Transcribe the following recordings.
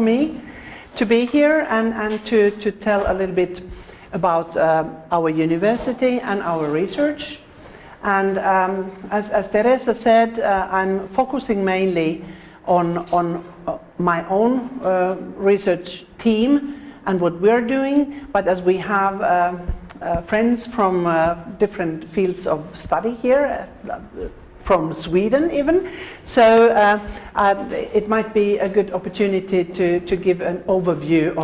for me to be here and to tell a little bit about our university and our research. And as Teresa said, I'm focusing mainly on my own research team and what we're doing, but as we have friends from different fields of study here, from Sweden even, so it might be a good opportunity to give an overview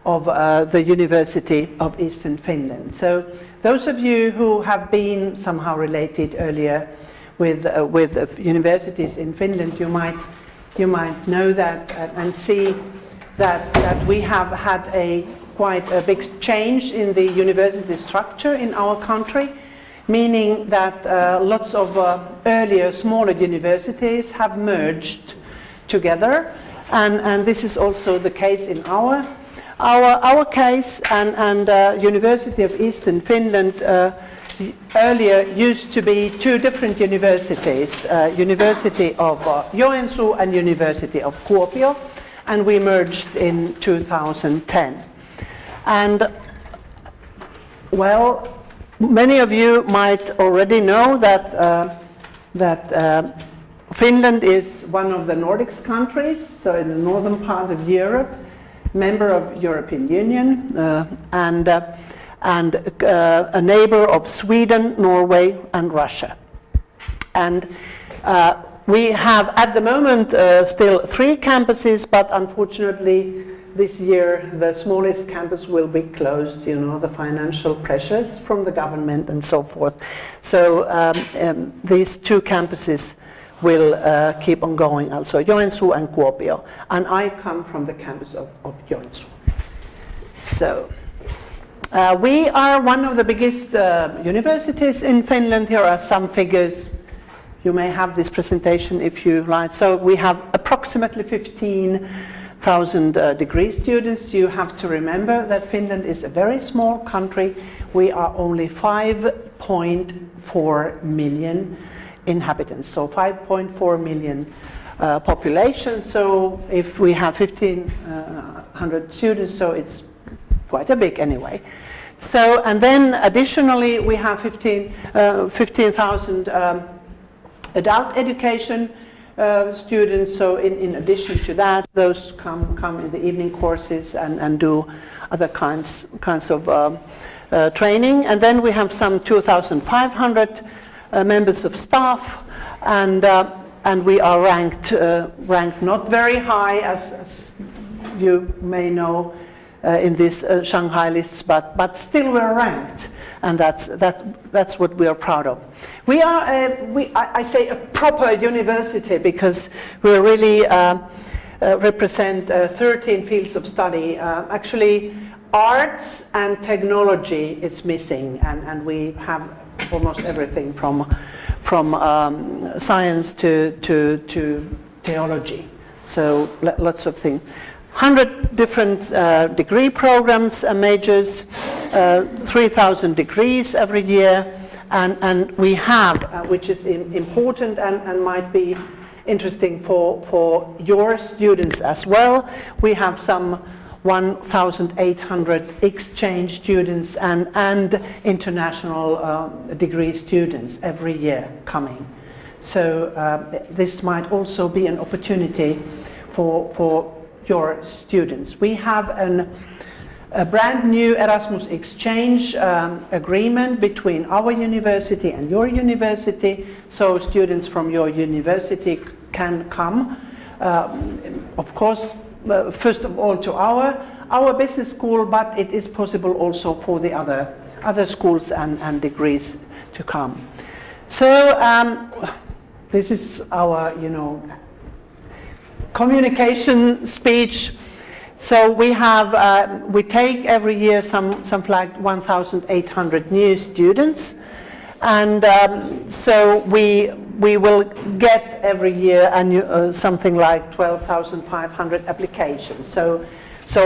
of the University of Eastern Finland. So those of you who have been somehow related earlier with universities in Finland, you might know that and see that we have had quite a big change in the university structure in our country, meaning that lots of earlier smaller universities have merged together, and this is also the case in our case. And University of Eastern Finland earlier used to be two different universities, University of Joensuu and University of Kuopio, and we merged in 2010. And well, many of you might already know that Finland is one of the Nordics countries, so in the northern part of Europe, member of European Union, and a neighbor of Sweden, Norway, and Russia. And we have at the moment still 3 campuses, but unfortunately this year the smallest campus will be closed, you know, the financial pressures from the government and so forth. So these 2 campuses will keep on going, also Joensuu and Kuopio. And I come from the campus of Joensuu. So we are one of the biggest universities in Finland. Here are some figures. You may have this presentation if you like. So we have approximately 15,000 degree students. You have to remember that Finland is a very small country. We are only 5.4 million inhabitants, so 5.4 million population. So if we have 1,500 students, so it's quite a big anyway. So, and then additionally we have 15,000 adult education students. So in addition to that, those come in the evening courses and do other kinds of training. And then we have some 2,500 members of staff, and we are ranked not very high, as you may know, in these Shanghai lists, but still we're ranked, and that's what we are proud of. We are I say a proper university because we really represent 13 fields of study. Actually, arts and technology is missing, and we have almost everything from science to theology. So lots of things. 100 different degree programs and majors, 3,000 degrees every year, and we have, which is important and might be interesting for your students as well, we have some 1,800 exchange students and international degree students every year coming. So this might also be an opportunity for your students. We have a brand new Erasmus exchange agreement between our university and your university, so students from your university can come, of course, first of all to our business school, but it is possible also for the other schools and degrees to come. So this is our, communication speech. So we have, we take every year some like 1,800 new students, and so we will get every year something like 12,500 applications. So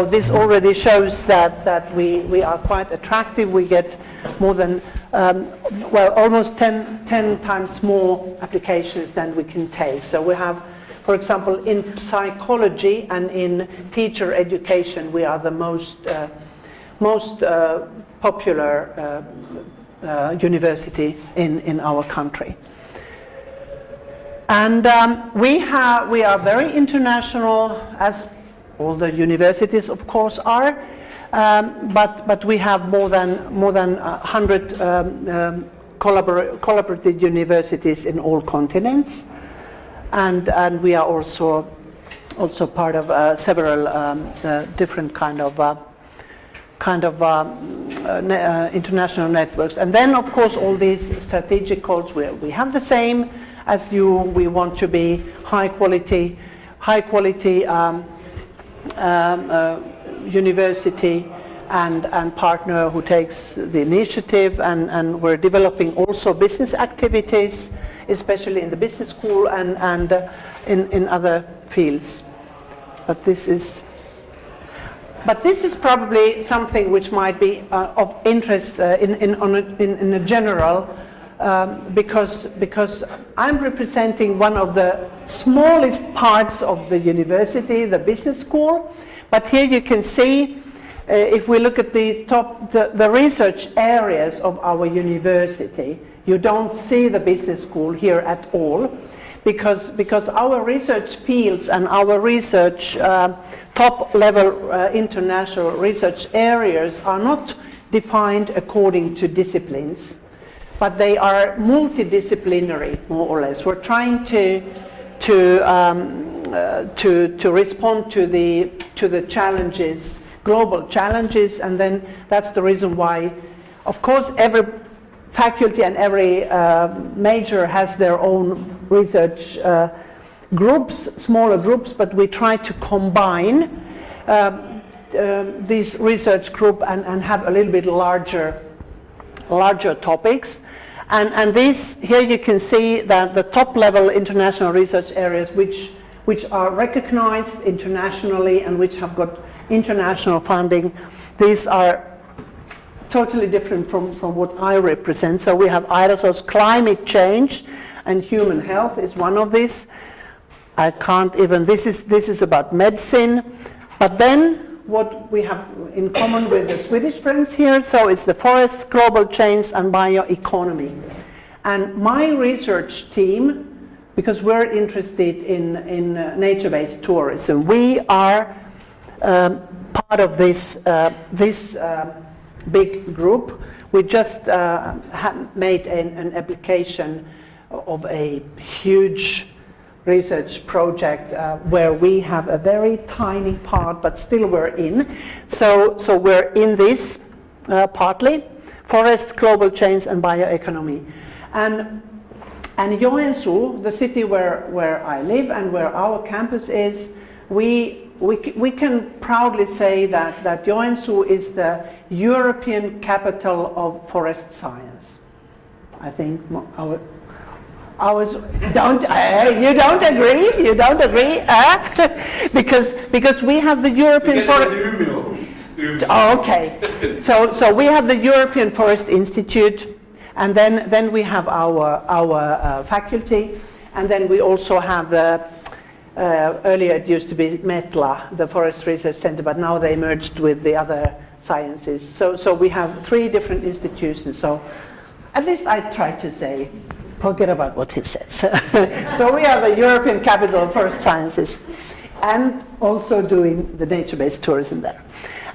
this already shows that we are quite attractive. We get more than, well, almost 10 times more applications than we can take. So we have For example, in psychology and in teacher education, we are the most popular university in our country. And we are very international, as all the universities, of course, are. But we have more than 100 collaborative universities in all continents, and we are also part of several different kind of international networks. And then, of course, all these strategic goals, we have the same as you. We want to be high quality university and partner who takes the initiative, and we're developing also business activities, especially in the business school and in other fields. But this is probably something which might be of interest in a general, because I'm representing one of the smallest parts of the university, the business school. But here you can see, if we look at the research areas of our university, you don't see the business school here at all, because our research fields and our research top-level international research areas are not defined according to disciplines, but they are multidisciplinary, more or less. We're trying to respond to the challenges, global challenges, and then that's the reason why, of course, every faculty and every major has their own research groups, smaller groups, but we try to combine these research group and have a little bit larger topics. And this, here you can see that the top-level international research areas which are recognized internationally and which have got international funding, these are totally different from what I represent. So we have aerosols, climate change and human health is one of these. I can't even, this is about medicine. But then what we have in common with the Swedish friends here, so it's the forests, global change and bioeconomy. And my research team, because we're interested in nature-based tourism, we are part of this big group. We just made an application of a huge research project where we have a very tiny part, but still we're in. So we're in this partly, forest, global change and bioeconomy. And Joensuu, the city where I live and where our campus is, we can proudly say that Joensuu is the European capital of forest science. I think ours don't. You don't agree? You don't agree? Because we have the European forest. Oh, okay. So we have the European Forest Institute, and then we have our faculty, and then we also have the. Earlier it used to be METLA, the Forest Research Center, but now they merged with the other sciences. So we have 3 different institutions. So at least I try to say, forget about what he said. So we are the European capital of forest sciences, and also doing the nature-based tourism there.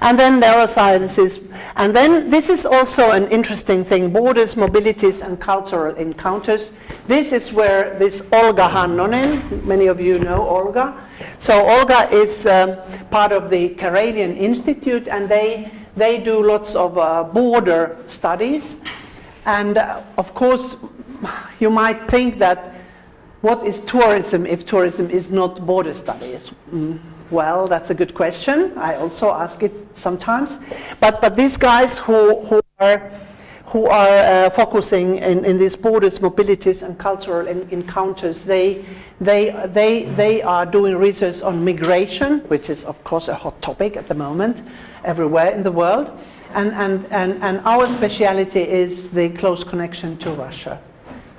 And then neurosciences. And then this is also an interesting thing, borders, mobilities, and cultural encounters. This is where this Olga Hannonen, many of you know Olga. So Olga is part of the Karelian Institute, and they do lots of border studies. And of course, you might think that what is tourism if tourism is not border studies? Well, that's a good question. I also ask it sometimes. But these guys who are focusing in these borders, mobilities, and cultural encounters, they are doing research on migration, which is of course a hot topic at the moment everywhere in the world. And our speciality is the close connection to Russia.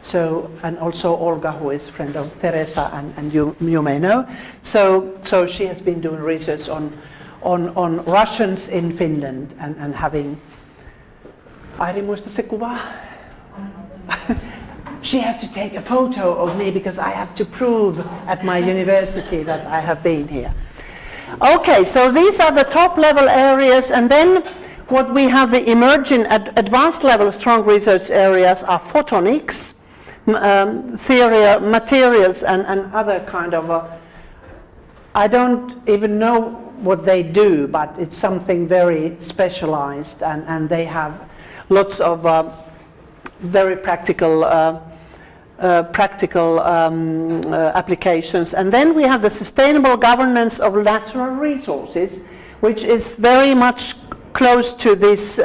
So, and also Olga, who is friend of Teresa, and you may know. So she has been doing research on Russians in Finland and having. Airi, muista se kuva? She has to take a photo of me because I have to prove at my university that I have been here. Okay, so these are the top level areas, and then what we have, the emerging advanced level strong research areas are photonics, theory, materials, and other kind of, I don't even know what they do, but it's something very specialized, and they have lots of very practical applications. And then we have the sustainable governance of natural resources, which is very much close to this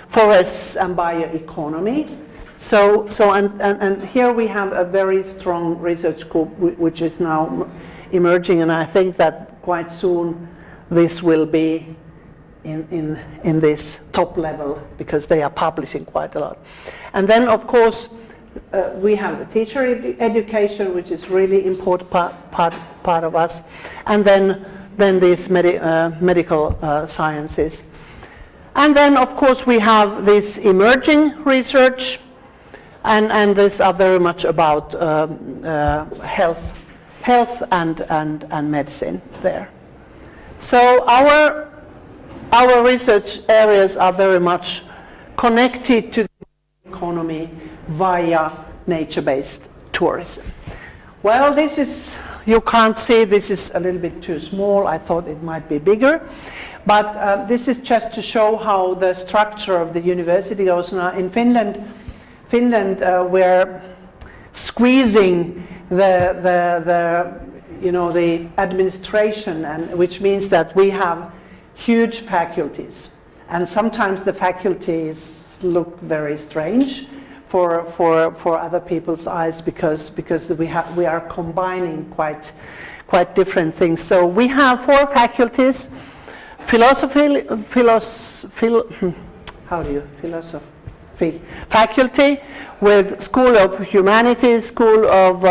forests and bioeconomy. And here we have a very strong research group which is now emerging, and I think that quite soon this will be in this top level because they are publishing quite a lot. And then of course we have the teacher education, which is really important part of us, and then these medical sciences. And then of course we have this emerging research, and these are very much about health and medicine there. So our research areas are very much connected to the economy via nature-based tourism. Well, this is, you can't see, this is a little bit too small. I thought it might be bigger. But this is just to show how the structure of the university goes. Now in Finland, we're squeezing the administration, and which means that we have huge faculties, and sometimes the faculties look very strange for other people's eyes because we are combining quite different things. So we have 4 faculties: philosophy faculty, with School of Humanities, School of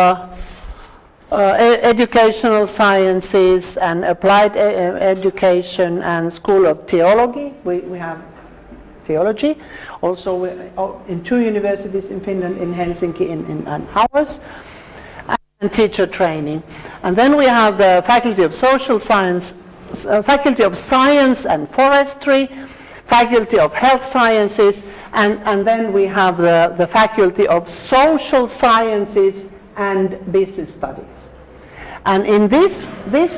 Educational Sciences and Applied Education, and School of Theology. We have theology also in 2 universities in Finland, in Helsinki in ours, and teacher training. And then we have the Faculty of Social Science, Faculty of Science and Forestry, Faculty of Health Sciences, and then we have the Faculty of Social Sciences and Business Studies. And in this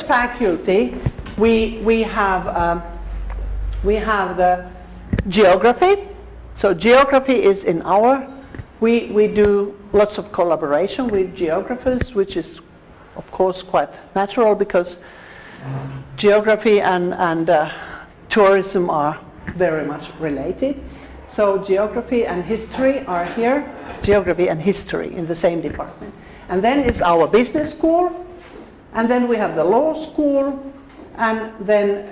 faculty, we have the geography. So geography is in our. We do lots of collaboration with geographers, which is of course quite natural because geography and tourism are very much related. So geography and history are here. Geography and history in the same department. And then it's our business school. And then we have the law school, and then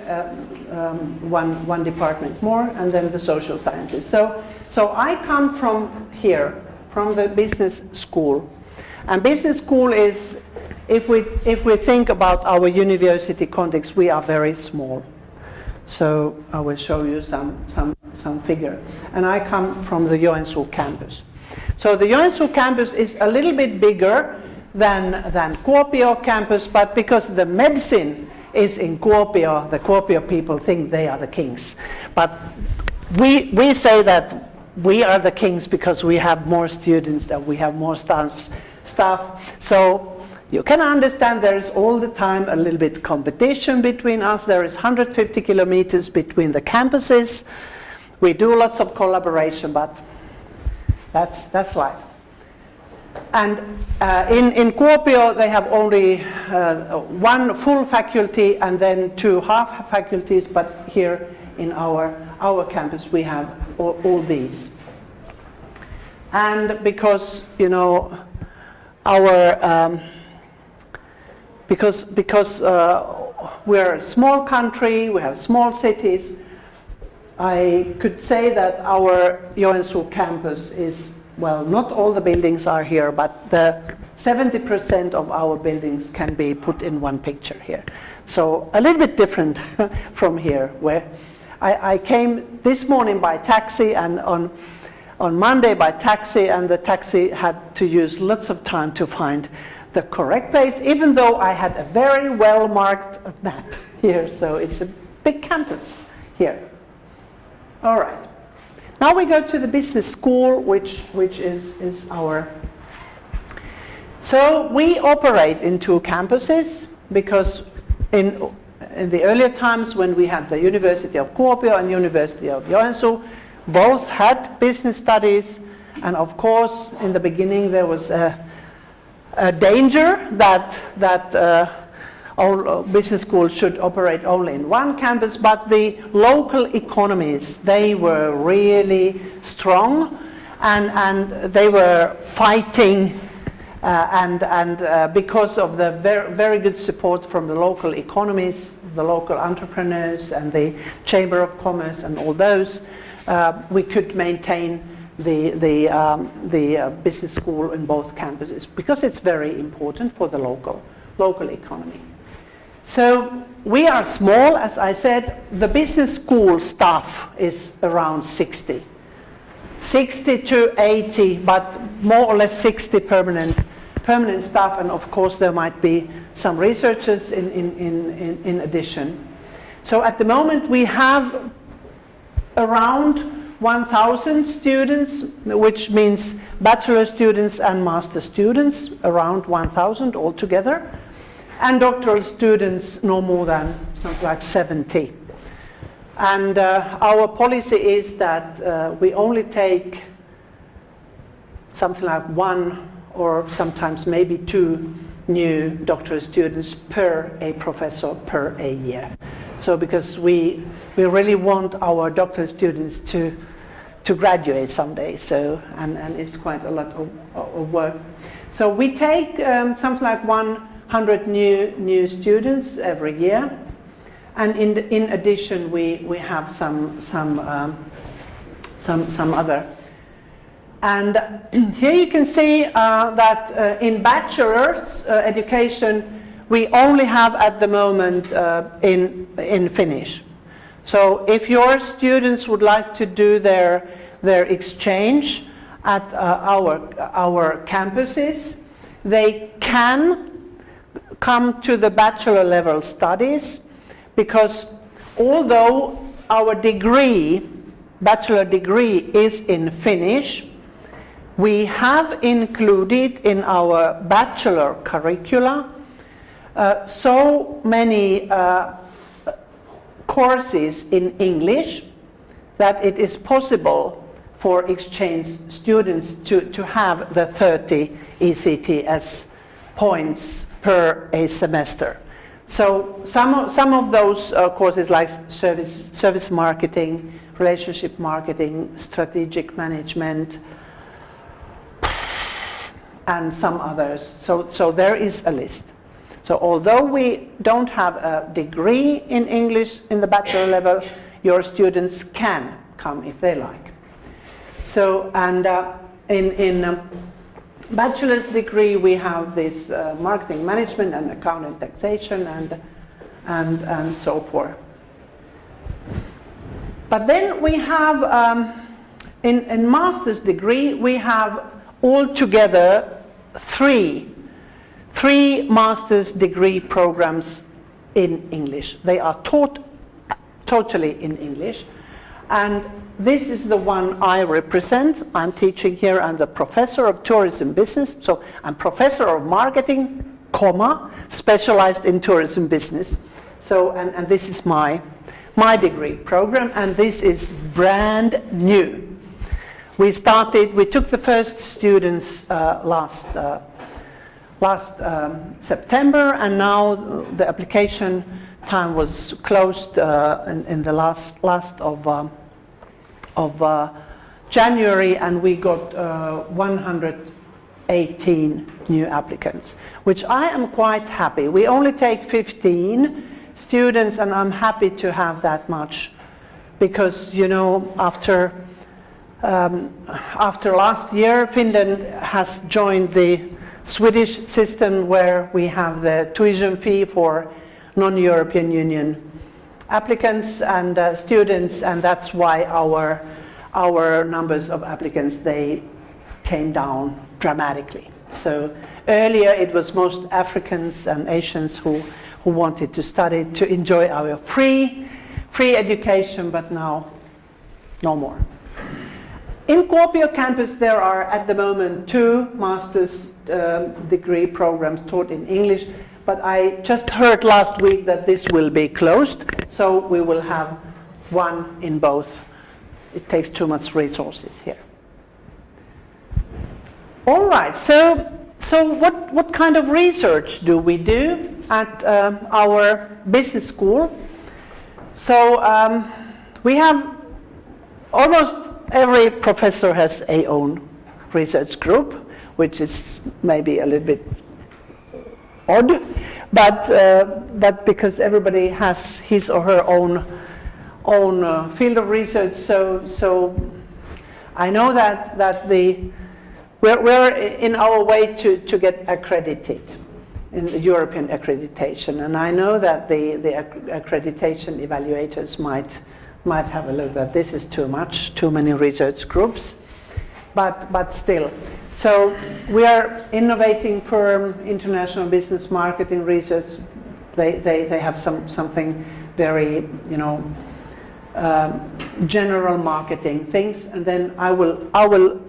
one department more, and then the social sciences. So I come from here, from the business school. And business school is, if we think about our university context, we are very small. So I will show you some figure. And I come from the Joensuu campus. So the Joensuu campus is a little bit bigger than Kuopio campus, but because the medicine is in Kuopio, the Kuopio people think they are the kings. But we say that we are the kings because we have more students, that we have more staff. So you can understand there is all the time a little bit competition between us. There is 150 kilometers between the campuses. We do lots of collaboration, but that's life. And in Kuopio they have only 1 full faculty and then 2 half faculties, but here in our campus we have all these. And because our because we're a small country, we have small cities, I could say that our Joensuu campus is well, not all the buildings are here, but the 70% of our buildings can be put in one picture here. So a little bit different from here, where I came this morning by taxi, and on Monday by taxi, and the taxi had to use lots of time to find the correct place, even though I had a very well marked map here. So it's a big campus here. All right. Now we go to the business school, which is our... So we operate in 2 campuses, because in the earlier times when we had the University of Kuopio and University of Joensuu, both had business studies, and of course in the beginning there was a danger that all business schools should operate only in one campus, but the local economies, they were really strong, and they were fighting, because of the very good support from the local economies, the local entrepreneurs and the Chamber of Commerce and all those, we could maintain the business school in both campuses, because it's very important for the local economy. So we are small, as I said. The business school staff is around 60 to 80, but more or less 60 permanent staff, and of course there might be some researchers in addition. So at the moment we have around 1,000 students, which means bachelor students and master students, around 1,000 altogether, and doctoral students no more than something like 70. And our policy is that we only take something like 1 or sometimes maybe 2 new doctoral students per a professor per a year. So because we really want our doctoral students to graduate someday, so and it's quite a lot of work. So we take something like 100 new students every year, and in addition we have some other. And here you can see that in bachelor's education we only have at the moment in Finnish. So if your students would like to do their exchange at our campuses, they can come to the bachelor level studies, because although our bachelor degree is in Finnish, we have included in our bachelor curricula so many courses in English that it is possible for exchange students to have the 30 ECTS points per a semester. So some of those courses, like service marketing, relationship marketing, strategic management, and some others. So there is a list. So although we don't have a degree in English in the bachelor level, your students can come if they like. So, and in bachelor's degree we have this marketing management and account and taxation and so forth. But then we have in master's degree we have altogether three master's degree programs in English. They are taught totally in English, and this is the one I represent. I'm teaching here. I'm the professor of tourism business, so I'm professor of marketing, specialized in tourism business. So, and this is my degree program, and this is brand new. We took the first students last September, and now the application time was closed in the last of January, and we got 118 new applicants, which I am quite happy. We only take 15 students, and I'm happy to have that much, because, you know, after after last year, Finland has joined the Swedish system where we have the tuition fee for non-European Union applicants and students, and that's why our numbers of applicants, they came down dramatically. So earlier it was most Africans and Asians who wanted to study, to enjoy our free education, but now no more. In Kuopio campus there are at the moment 2 master's degree programs taught in English, but I just heard last week that this will be closed, so we will have 1 in both. It takes too much resources here. All right, so what kind of research do we do at our business school? So we have almost every professor has a own research group, which is maybe a little bit odd, but because everybody has his or her own field of research, so I know that we're in our way to get accredited in the European accreditation, and I know that the accreditation evaluators might have a look that this is too much, too many research groups, but still. So we are innovating firm, international business marketing research. They have something very, general marketing things, and then I will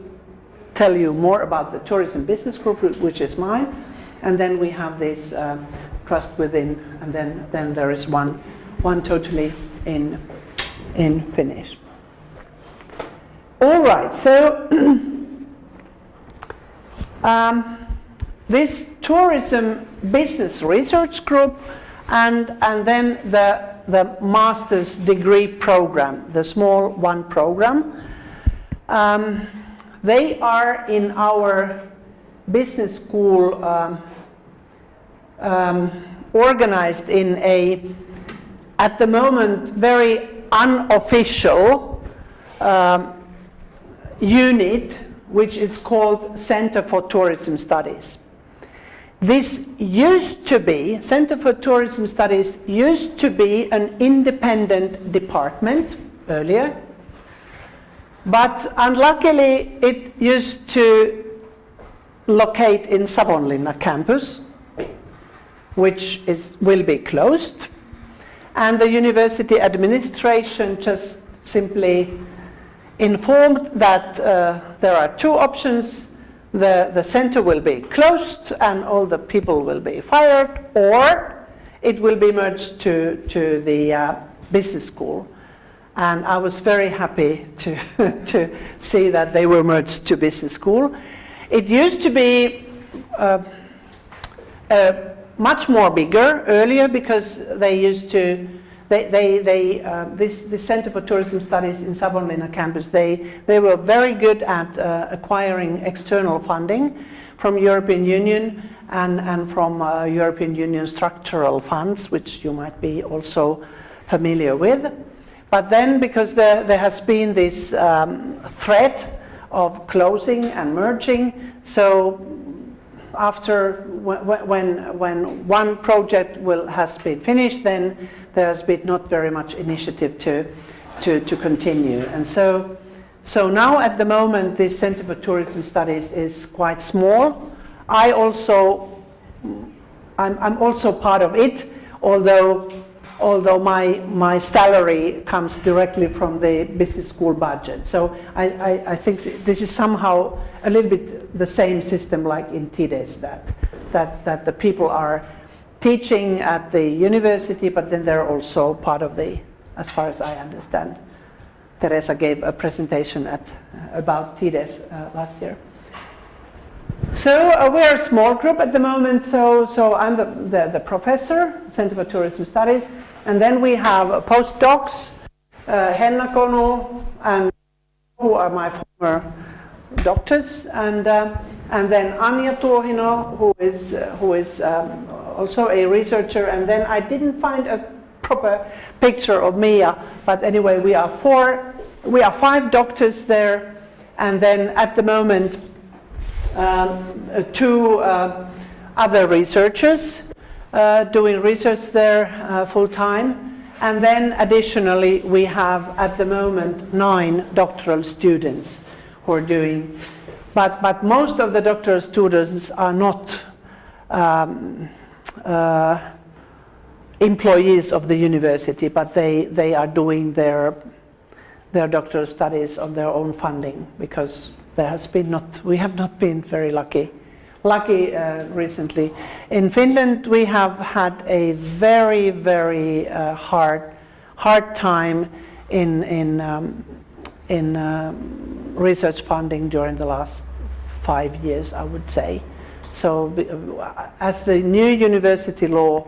tell you more about the tourism business group, which is mine, and then we have this trust within, and then there is one totally in Finnish. All right, so this tourism business research group, and then the master's degree program, the small 1 program. They are in our business school organized in at the moment, very unofficial unit, which is called Center for Tourism Studies. This used to be, Center for Tourism Studies used to be an independent department earlier, but unluckily it used to locate in Savonlinna campus, which will be closed, and the university administration just simply informed that there are 2 options. The center will be closed and all the people will be fired, or it will be merged to the business school. And I was very happy to see that they were merged to business school. It used to be much more bigger earlier, because they used to this Center for Tourism Studies in Savonlinna campus, they were very good at acquiring external funding from European Union and from European Union structural funds, which you might be also familiar with. But then, because there has been this threat of closing and merging, so after when 1 project has been finished, then there has been not very much initiative to continue. And so now at the moment this Center for Tourism Studies is quite small. I'm also part of it, although my salary comes directly from the business school budget. So I think this is somehow a little bit the same system like in TIDES, that the people are teaching at the university, but then they're also part of the, as far as I understand. Teresa gave a presentation about TIDES last year. So we're a small group at the moment, so I'm the professor, Center for Tourism Studies, and then we have postdocs, Henna Konu, and who are my former doctors, and then Anja Tuohino, who is also a researcher, and then I didn't find a proper picture of Mia, but anyway, we are 5 doctors there, and then at the moment 2 other researchers doing research there full time, and then additionally we have at the moment 9 doctoral students who are doing, but most of the doctoral students are not employees of the university, but they are doing their doctoral studies on their own funding, because we have not been very lucky recently. In Finland we have had a very hard time in research funding during the last 5 years, I would say. So as the new university law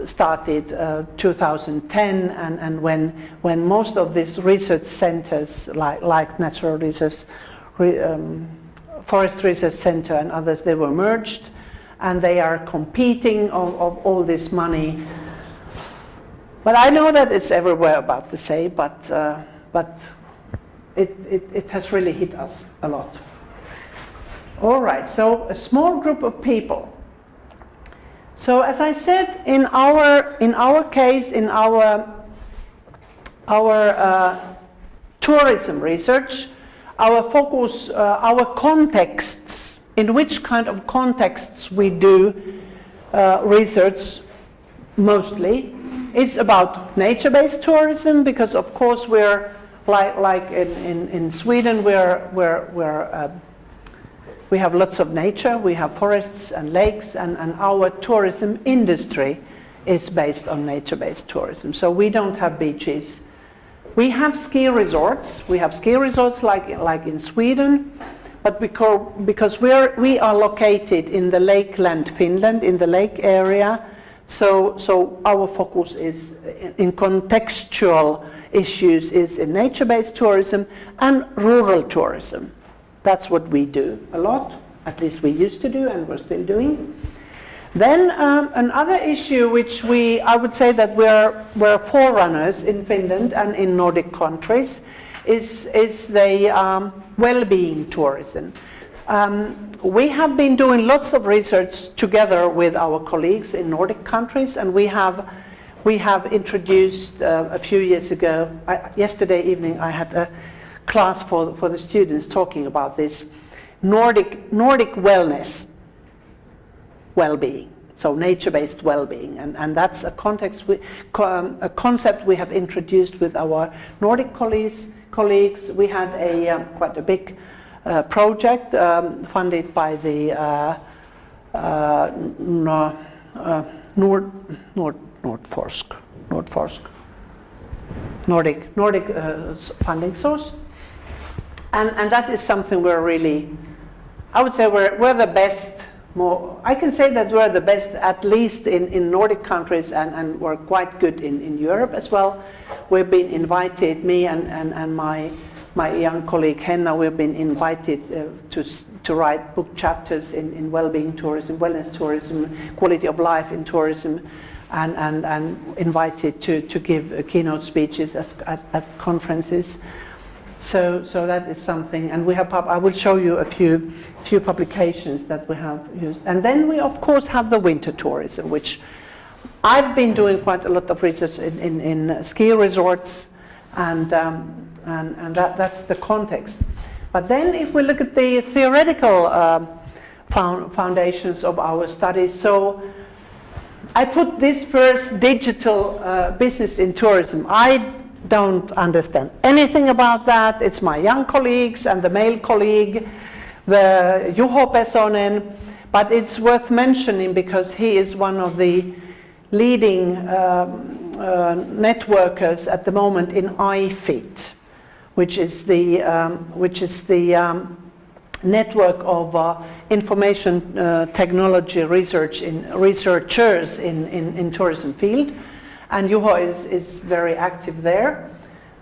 started 2010, and when most of these research centers like Natural Research, Forest Research Center and others, they were merged, and they are competing of all this money. But I know that it's everywhere about the same, but it has really hit us a lot. All right, so a small group of people. So as I said, in our case, in our tourism research, our focus, our contexts, in which kind of contexts we do research mostly, it's about nature-based tourism, because of course we're like in Sweden, we have lots of nature, we have forests and lakes, and our tourism industry is based on nature-based tourism. So we don't have beaches. We have ski resorts. We have ski resorts like in Sweden, but because we are located in the lakeland Finland, in the lake area, so our focus is in contextual issues is in nature-based tourism and rural tourism. That's what we do a lot, at least we used to do and we're still doing. Then another issue which I would say that we're forerunners in Finland and in Nordic countries is the well-being tourism. We have been doing lots of research together with our colleagues in Nordic countries, and we have introduced a few years ago, yesterday evening I had a class for the students talking about this Nordic wellness, well-being, so nature-based well-being, and that's a concept we have introduced with our Nordic colleagues. We had quite a big project funded by the Nordic funding source. And that is something we're really, I would say we're the best. I can say that we're the best, at least in Nordic countries, and we're quite good in Europe as well. We've been invited, me and my young colleague Henna, we've been invited to write book chapters in well-being tourism, wellness tourism, quality of life in tourism, and invited to give keynote speeches at conferences. So that is something, and we have. I will show you a few publications that we have used, and then we of course have the winter tourism, which I've been doing quite a lot of research in ski resorts, and that's the context. But then, if we look at the theoretical foundations of our studies, so I put this first, digital business in tourism. I don't understand anything about that. It's my young colleagues and the male colleague, the Juho Pesonen, but it's worth mentioning because he is one of the leading networkers at the moment in IFIT, which is the network of information technology researchers in tourism field. And Juho is very active there,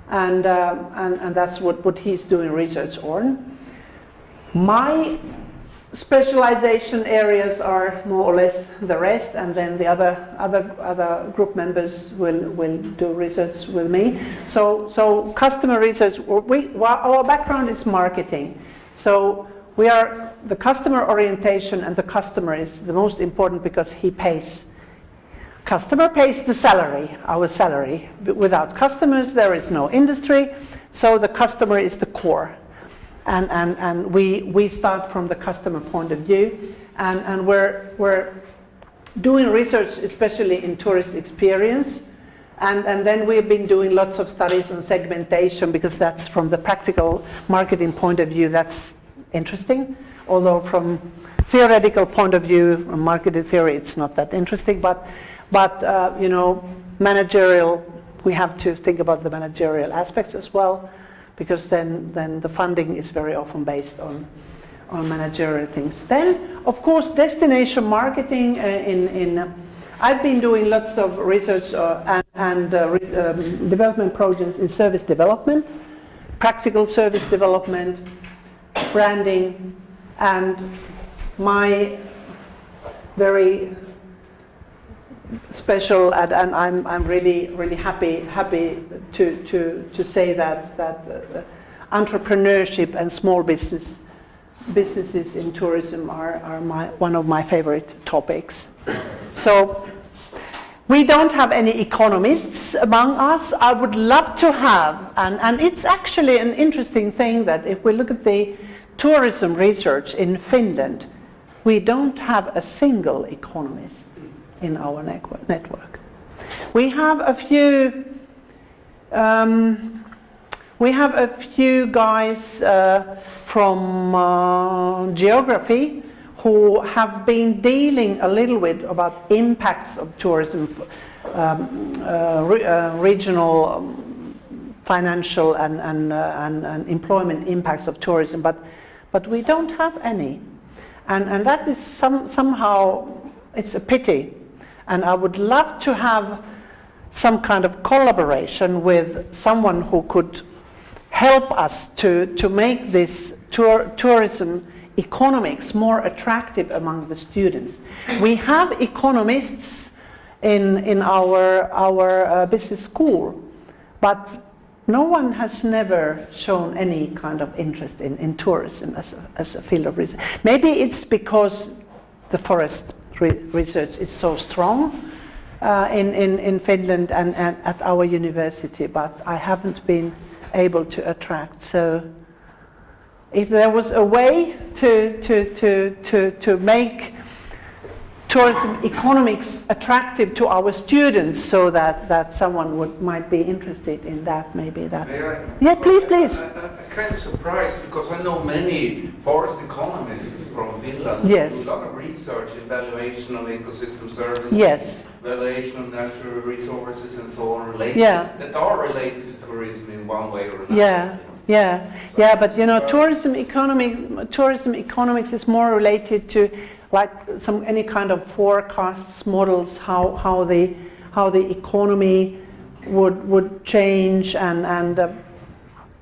and that's what he's doing research on. My specialization areas are more or less the rest, and then the other group members will do research with me. So customer research, our background is marketing. So we are the customer orientation, and the customer is the most important because he pays. Customer pays the salary, our salary. Without customers, there is no industry. So the customer is the core. And we start from the customer point of view, and we're doing research especially in tourist experience, and then we've been doing lots of studies on segmentation, because that's from the practical marketing point of view that's interesting, although from theoretical point of view, marketing theory, it's not that interesting, but you know, managerial, we have to think about the managerial aspects as well, because then the funding is very often based on managerial things. Then, of course, destination marketing. I've been doing lots of research and development projects in service development, practical service development, branding, and my very special, and I'm really happy to say that entrepreneurship and small businesses in tourism are one of my favorite topics. So we don't have any economists among us. I would love to have, and it's actually an interesting thing that if we look at the tourism research in Finland, we don't have a single economist in our network. We have a few guys from geography who have been dealing a little bit about impacts of tourism, regional, financial, and employment impacts of tourism, but we don't have any, and that is somehow it's a pity. And I would love to have some kind of collaboration with someone who could help us to make this tourism economics more attractive among the students. We have economists in our business school, but no one has never shown any kind of interest in tourism as a field of research. Maybe it's because the forest research is so strong in Finland and at our university, but I haven't been able to attract. So if there was a way to make tourism economics attractive to our students, so that someone might be interested in that, maybe that. Yeah, please. I'm kind of surprised, because I know many forest economists from Finland Yes. who do a lot of research, evaluation of ecosystem services, Yes. evaluation of natural resources and so on, that are related to tourism in one way or another. Yeah, but you know, tourism economics is more related to like any kind of forecasts, models, how the economy would change, and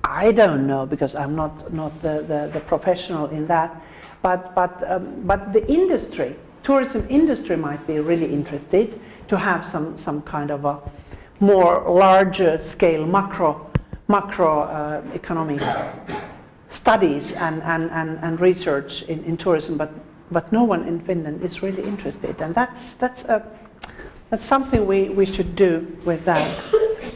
I don't know, because I'm not the professional in that, but the industry, tourism industry, might be really interested to have some kind of a more larger scale macro economic studies and research in tourism, but no one in Finland is really interested, and that's something we should do with that.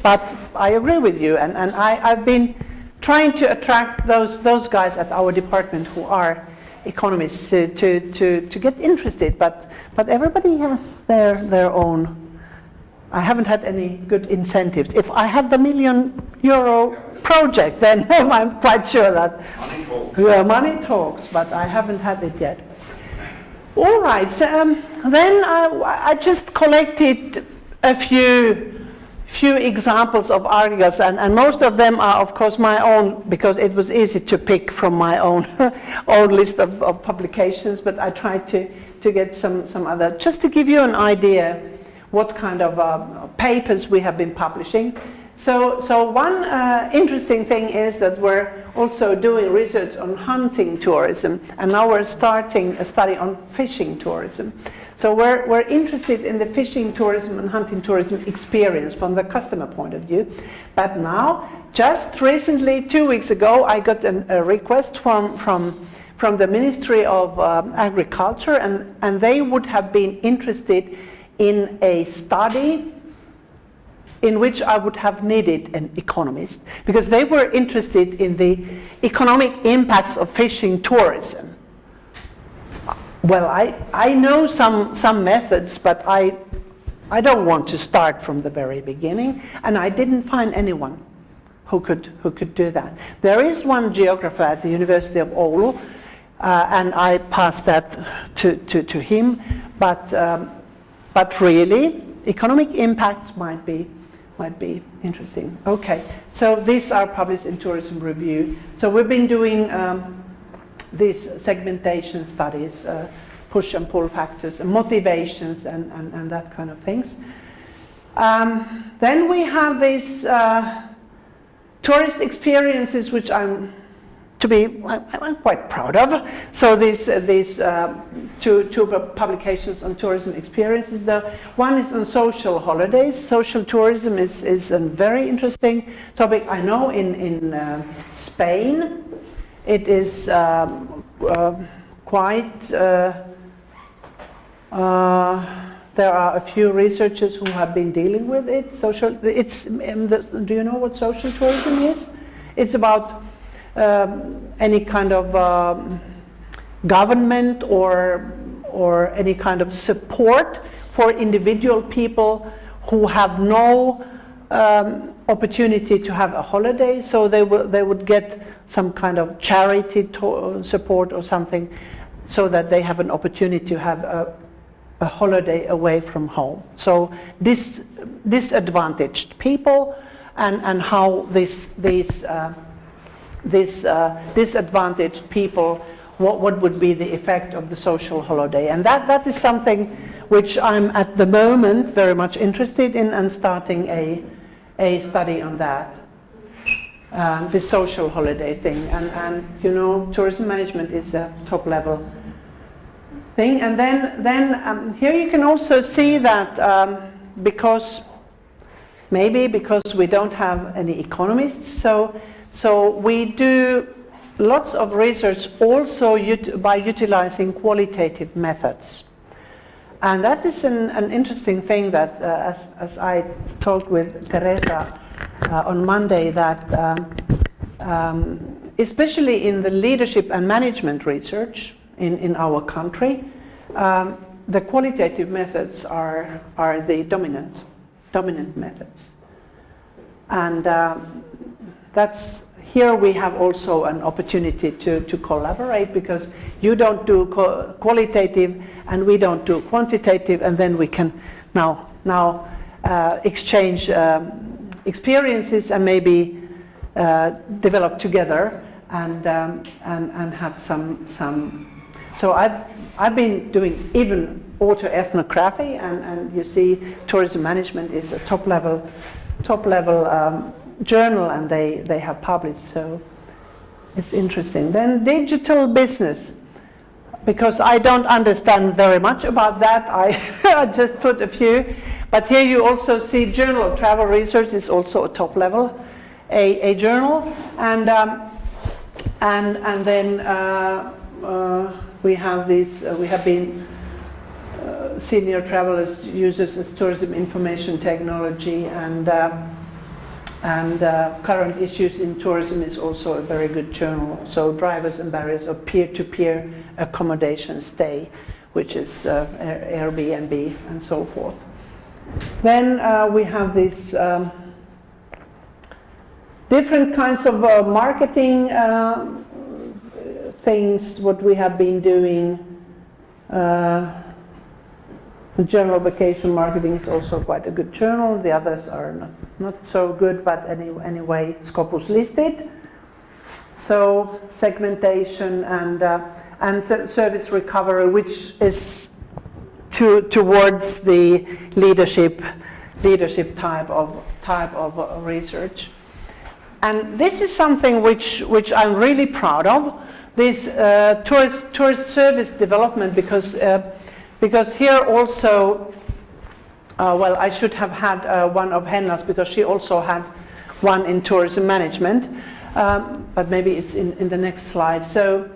But I agree with you, and I've been trying to attract those guys at our department who are economists to get interested, but everybody has their own. I haven't had any good incentives. If I have the €1 million project, then I'm quite sure that money talks, but I haven't had it yet. All right, so, then I just collected a few examples of articles, and most of them are, of course, my own, because it was easy to pick from my own list of publications, but I tried to get some other, just to give you an idea what kind of papers we have been publishing. So one interesting thing is that we're also doing research on hunting tourism, and now we're starting a study on fishing tourism. So we're interested in the fishing tourism and hunting tourism experience from the customer point of view. But now, just recently, 2 weeks ago, I got a request from the Ministry of Agriculture, and they would have been interested in a study in which I would have needed an economist, because they were interested in the economic impacts of fishing tourism. Well, I know some methods, but I don't want to start from the very beginning, and I didn't find anyone who could do that. There is one geographer at the University of Oulu, and I passed that to him, but really, economic impacts might be interesting. Okay, so these are published in Tourism Review. So we've been doing these segmentation studies, push and pull factors, and motivations, and that kind of things. Then we have these tourist experiences, which I'm quite proud of. So these two publications on tourism experiences. The one is on social holidays. Social tourism is a very interesting topic. I know in Spain it is quite. There are a few researchers who have been dealing with it. Do you know what social tourism is? It's about any kind of government or any kind of support for individual people who have no opportunity to have a holiday, so they would get some kind of charity support or something, so that they have an opportunity to have a holiday away from home. So disadvantaged people, and how disadvantaged people, what would be the effect of the social holiday. And that is something which I'm at the moment very much interested in, and starting a study on that, the social holiday thing. And you know, tourism management is a top level thing. And then here you can also see that because we don't have any economists, so we do lots of research also by utilizing qualitative methods. And that is an interesting thing that, as I talked with Teresa on Monday, that especially in the leadership and management research in our country, the qualitative methods are the dominant methods. And here we have also an opportunity to collaborate, because you don't do qualitative and we don't do quantitative, and then we can now exchange experiences and maybe develop together and have some. So I've been doing even autoethnography, and you see tourism management is a top level journal, and they have published, so it's interesting. Then digital business, because I don't understand very much about that, I just put a few, but here you also see Journal of Travel Research is also a top level a journal, and then we have these. We have been senior travelers users as tourism information technology, and current issues in tourism is also a very good journal. So drivers and barriers of peer-to-peer accommodation stay, which is Airbnb and so forth. Then we have these different kinds of marketing things, what we have been doing. The Journal of Vacation Marketing is also quite a good journal. The others are not so good, but anyway, Scopus listed. So segmentation and service recovery, which is towards the leadership leadership type of research. And this is something which I'm really proud of, this tourist service development, because here also, well, I should have had one of Henna's, because she also had one in tourism management, but maybe it's in the next slide. So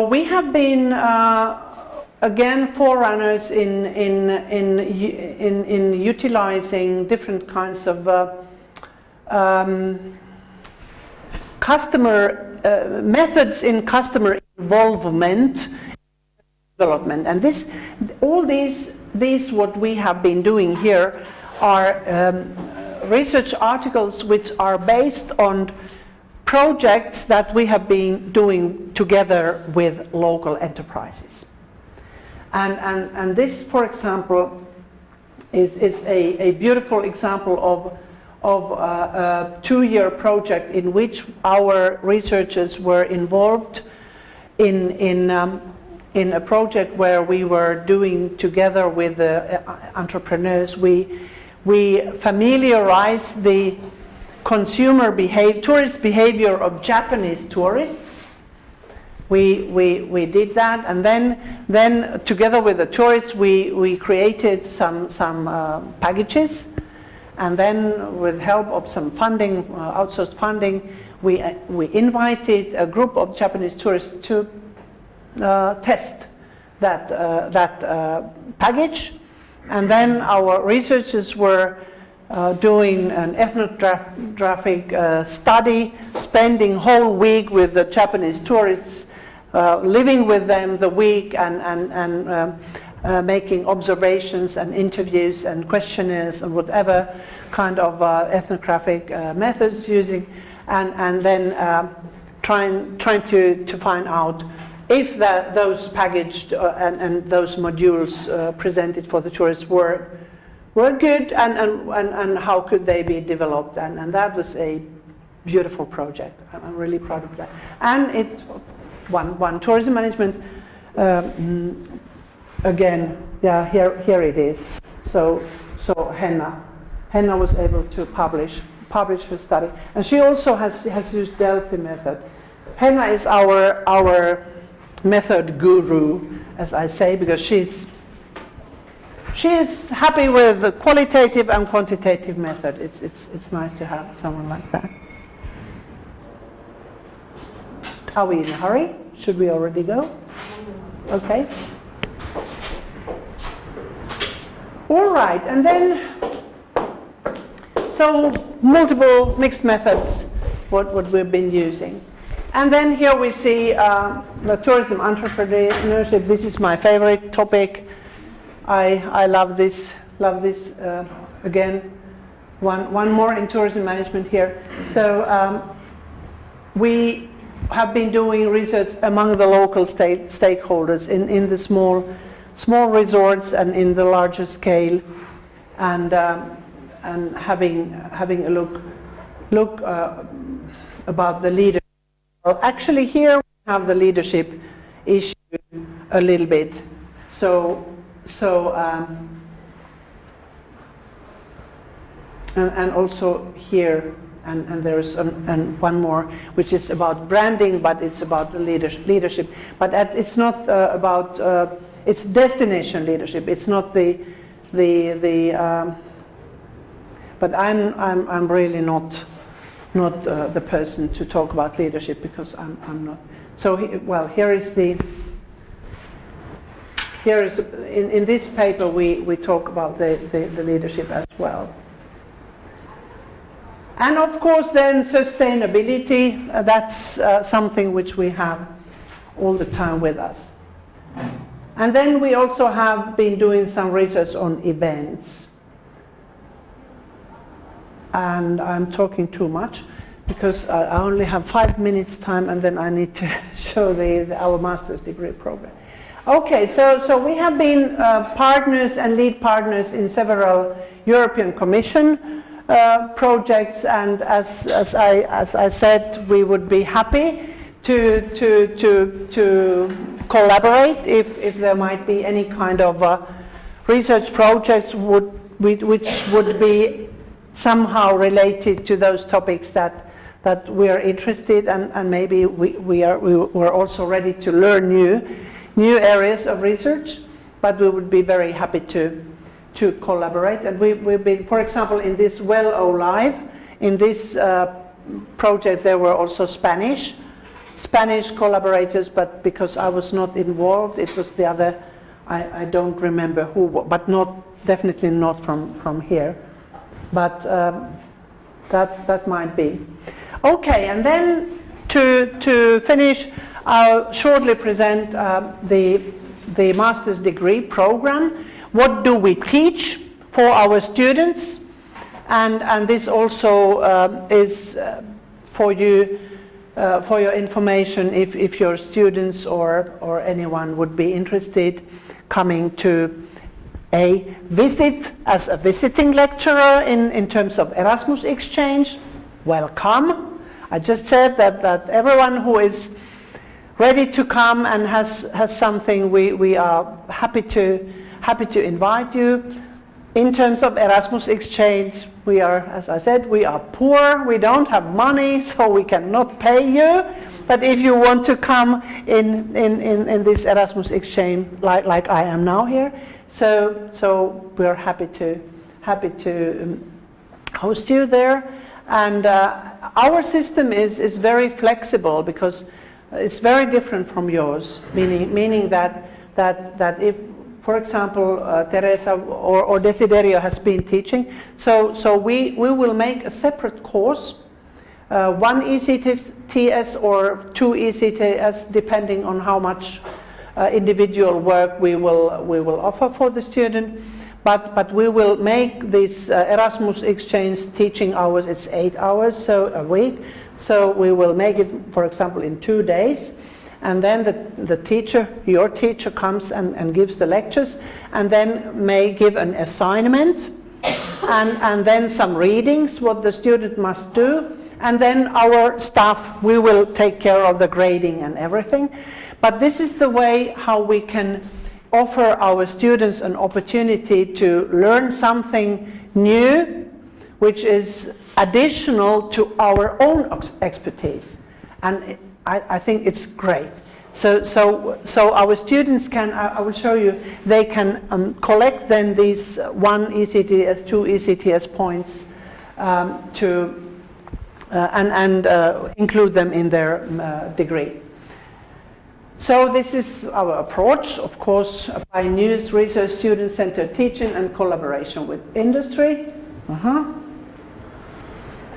we have been again forerunners in utilizing different kinds of customer methods in customer involvement development. And all these what we have been doing here are research articles which are based on projects that we have been doing together with local enterprises. And this, for example, is a beautiful example of a 2-year project in which our researchers were involved in a project where we were doing together with entrepreneurs. We familiarized the tourist behavior of Japanese tourists. We did that, and then together with the tourists we created some packages, and then with help of some funding, outsourced funding, we invited a group of Japanese tourists to test that package, and then our researchers were doing an ethnographic study, spending whole week with the Japanese tourists, living with them the week and making observations and interviews and questionnaires and whatever kind of ethnographic methods using, and then trying to find out if those packaged and those modules presented for the tourists were good, and how could they be developed, and that was a beautiful project. I'm really proud of that. And it won tourism management. Again, yeah, here it is. So Henna was able to publish her study, and she also has used Delphi method. Henna is our method guru, as I say, because she is happy with the qualitative and quantitative method. It's nice to have someone like that. Are we in a hurry? Should we already go? Okay. All right, and then, so multiple mixed methods, what we've been using. And then here we see the tourism entrepreneurship. This is my favorite topic. I love this. Again, one more in tourism management here. So we have been doing research among the local stakeholders in the small resorts and in the larger scale, and having a look about the leadership. Well, actually, here we have the leadership issue a little bit. And also here, and there's one more, which is about branding, but it's about the leadership. But it's not about it's destination leadership. It's not the. But I'm really not the person to talk about leadership, because I'm not. So here is in this paper we talk about the leadership as well. And of course then sustainability, that's something which we have all the time with us. And then we also have been doing some research on events. And I'm talking too much because I only have 5 minutes time, and then I need to show our master's degree program. Okay, so we have been partners and lead partners in several European Commission projects, and as I said, we would be happy to collaborate if there might be any kind of research projects which would be somehow related to those topics that we are interested in, and maybe we're also ready to learn new areas of research, but we would be very happy to collaborate. And we've been, for example, in this Well-O Live, in this project there were also Spanish collaborators, but because I was not involved, it was the other, I don't remember who, but definitely not from here. But that might be. Okay, and then to finish, I'll shortly present the master's degree program. What do we teach for our students? And this also is for you, for your information, if your students or anyone would be interested coming to a visit as a visiting lecturer in terms of Erasmus exchange, welcome. I just said that everyone who is ready to come and has something, we are happy to invite you. In terms of Erasmus exchange, we are, as I said, we are poor, we don't have money, so we cannot pay you. But if you want to come in this Erasmus exchange, like I am now here, so we are happy to host you there. And our system is very flexible because it's very different from yours, meaning that if, for example, Teresa or Desiderio has been teaching, so we will make a separate course, one ECTS or two ECTS, depending on how much individual work we will offer for the student. But we will make this Erasmus exchange teaching hours, it's 8 hours a week. So we will make it, for example, in 2 days. And then the teacher, your teacher, comes and gives the lectures, and then may give an assignment, and then some readings, what the student must do. And then our staff, we will take care of the grading and everything. But this is the way how we can offer our students an opportunity to learn something new, which is additional to our own expertise. And I think it's great. So our students can, I will show you, they can collect then these 1 ECTS, 2 ECTS points and include them in their degree. So this is our approach, of course, by news, research, student-centered teaching, and collaboration with industry.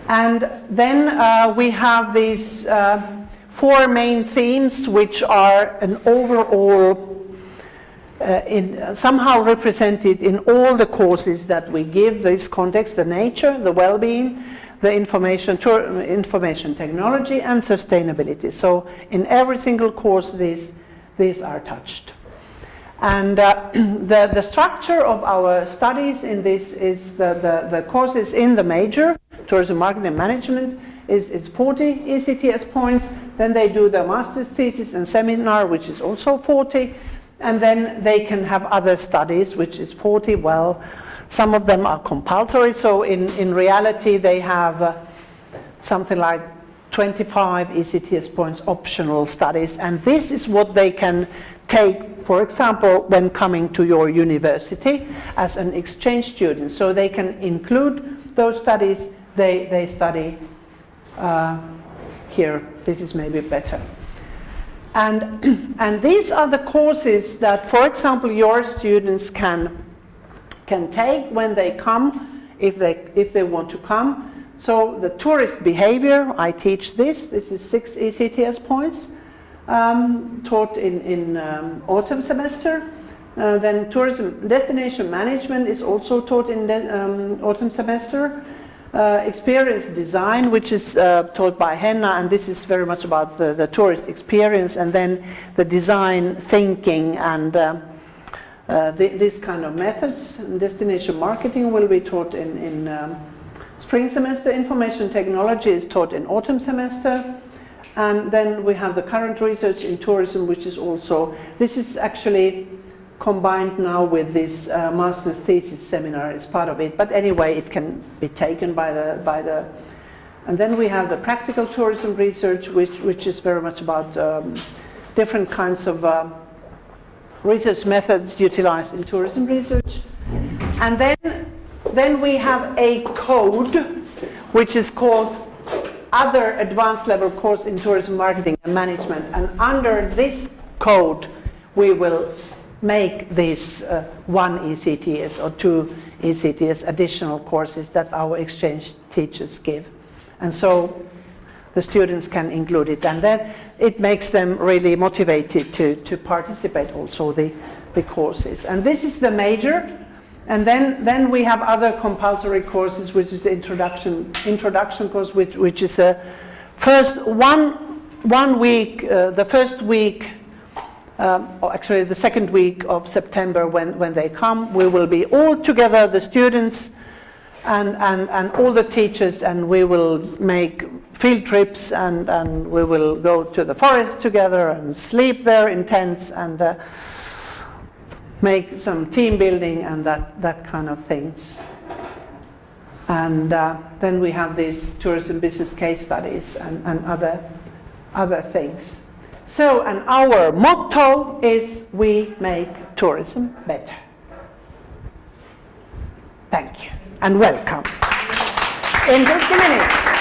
And then we have these 4 main themes, which are an overall, somehow represented in all the courses that we give this context: the nature, the well-being, the information technology, and sustainability. So in every single course these are touched. And the structure of our studies in this is the courses in the major, tourism marketing and management, is 40 ECTS points. Then they do the master's thesis and seminar, which is also 40. And then they can have other studies, which is 40. Well, some of them are compulsory, so in reality they have something like 25 ECTS points optional studies, and this is what they can take, for example, when coming to your university as an exchange student. So they can include those studies they study here. This is maybe better. And these are the courses that, for example, your students can take when they come, if they want to come. So the tourist behavior, I teach this. This is 6 ECTS points, taught in autumn semester. Then tourism destination management is also taught in the autumn semester. Experience design, which is taught by Henna, and this is very much about the tourist experience, and then the design thinking and this kind of methods. Destination marketing will be taught in spring semester. Information technology is taught in autumn semester. And then we have the current research in tourism, which is also, this is actually combined now with this master's thesis seminar as part of it. But anyway, it can be taken by the and then we have the practical tourism research, which is very much about different kinds of research methods utilized in tourism research. And then we have a code which is called Other Advanced Level Course in Tourism Marketing and Management. And under this code, we will make these one ECTS or two ECTS additional courses that our exchange teachers give. And so the students can include it. And then it makes them really motivated to participate also the courses. And this is the major. And then we have other compulsory courses, which is the introduction course, which is a first one week, the first week, or actually the second week of September when they come, we will be all together, the students and all the teachers, and we will make field trips and we will go to the forest together and sleep there in tents and make some team building and that kind of things. And then we have these tourism business case studies and other things. So, and our motto is we make tourism better. Thank you and welcome. In just a minute.